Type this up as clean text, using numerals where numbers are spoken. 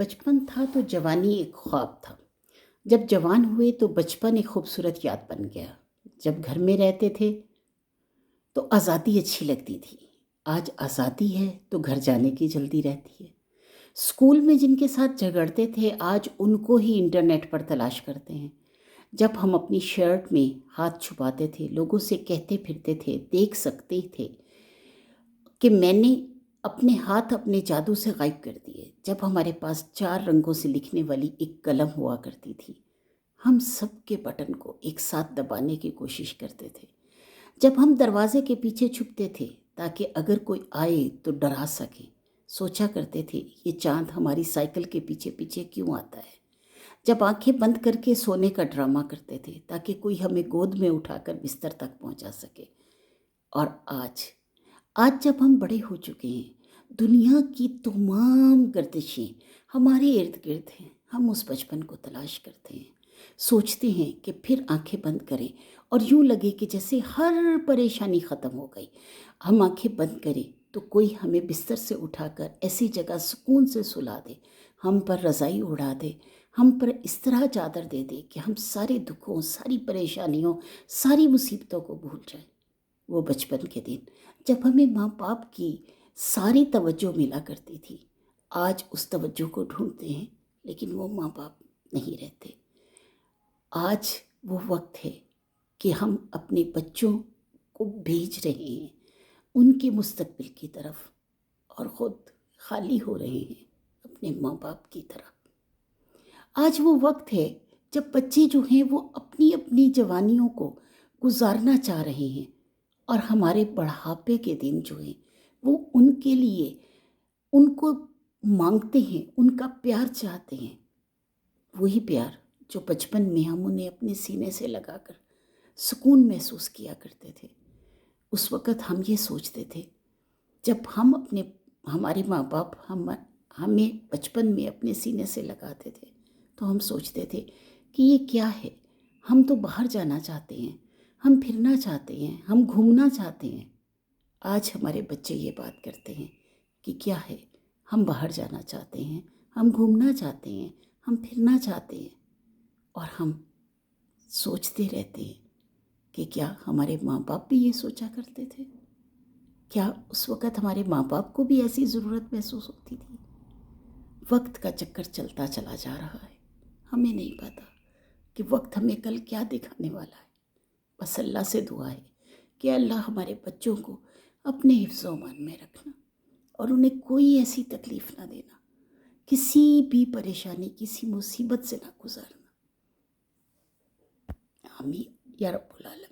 बचपन था तो जवानी एक ख्वाब था। जब जवान हुए तो बचपन एक खूबसूरत याद बन गया। जब घर में रहते थे तो आज़ादी अच्छी लगती थी। आज आज़ादी है तो घर जाने की जल्दी रहती है। स्कूल में जिनके साथ झगड़ते थे आज उनको ही इंटरनेट पर तलाश करते हैं। जब हम अपनी शर्ट में हाथ छुपाते थे, लोगों से कहते फिरते थे, देख सकते थे कि मैंने अपने हाथ अपने जादू से गायब कर दिए। जब हमारे पास 4 रंगों से लिखने वाली एक कलम हुआ करती थी, हम सबके बटन को एक साथ दबाने की कोशिश करते थे। जब हम दरवाजे के पीछे छुपते थे ताकि अगर कोई आए तो डरा सके, सोचा करते थे ये चांद हमारी साइकिल के पीछे पीछे क्यों आता है। जब आंखें बंद करके सोने का ड्रामा करते थे ताकि कोई हमें गोद में उठाकर बिस्तर तक पहुंचा सके। और आज आज जब हम बड़े हो चुके हैं, दुनिया की तमाम गर्दिशें हमारे इर्द गिर्द हैं, हम उस बचपन को तलाश करते हैं, सोचते हैं कि फिर आंखें बंद करें और यूं लगे कि जैसे हर परेशानी ख़त्म हो गई। हम आंखें बंद करें तो कोई हमें बिस्तर से उठाकर ऐसी जगह सुकून से सुला दे, हम पर रज़ाई उड़ा दे, हम पर इस तरह चादर दे दे कि हम सारे दुखों, सारी परेशानियों, सारी मुसीबतों को भूल जाएं। वो बचपन के दिन जब हमें माँ बाप की सारी तवज्जो मिला करती थी। आज उस तवज्जो को ढूंढते हैं लेकिन वो माँ बाप नहीं रहते। आज वो वक्त है कि हम अपने बच्चों को भेज रहे हैं उनके मुस्तकबिल की तरफ और ख़ुद खाली हो रहे हैं अपने माँ बाप की तरफ। आज वो वक्त है जब बच्चे जो हैं वो अपनी अपनी जवानियों को गुजारना चाह रहे हैं और हमारे बढ़ापे के दिन जो हैं वो उनके लिए उनको मांगते हैं, उनका प्यार चाहते हैं। वही प्यार जो बचपन में हम उन्हें अपने सीने से लगाकर सुकून महसूस किया करते थे। उस वक़्त हम ये सोचते थे, जब हमारे माँ बाप हमें बचपन में अपने सीने से लगाते थे तो हम सोचते थे कि ये क्या है, हम तो बाहर जाना चाहते हैं, हम फिरना चाहते हैं, हम घूमना चाहते हैं। आज हमारे बच्चे ये बात करते हैं कि क्या है, हम बाहर जाना चाहते हैं, हम घूमना चाहते हैं, हम फिरना चाहते हैं। और हम सोचते रहते हैं कि क्या हमारे माँ बाप भी ये सोचा करते थे? क्या उस वक़्त हमारे माँ बाप को भी ऐसी ज़रूरत महसूस होती थी? वक्त का चक्कर चलता चला जा रहा है, हमें नहीं पता कि वक्त हमें कल क्या दिखाने वाला है। बस अल्लाह से दुआ है कि अल्लाह हमारे बच्चों को अपने हिफ्ज़ व अमान में रखना और उन्हें कोई ऐसी तकलीफ़ ना देना, किसी भी परेशानी, किसी मुसीबत से ना गुजारना। आमीन या रब्बुल आलमीन।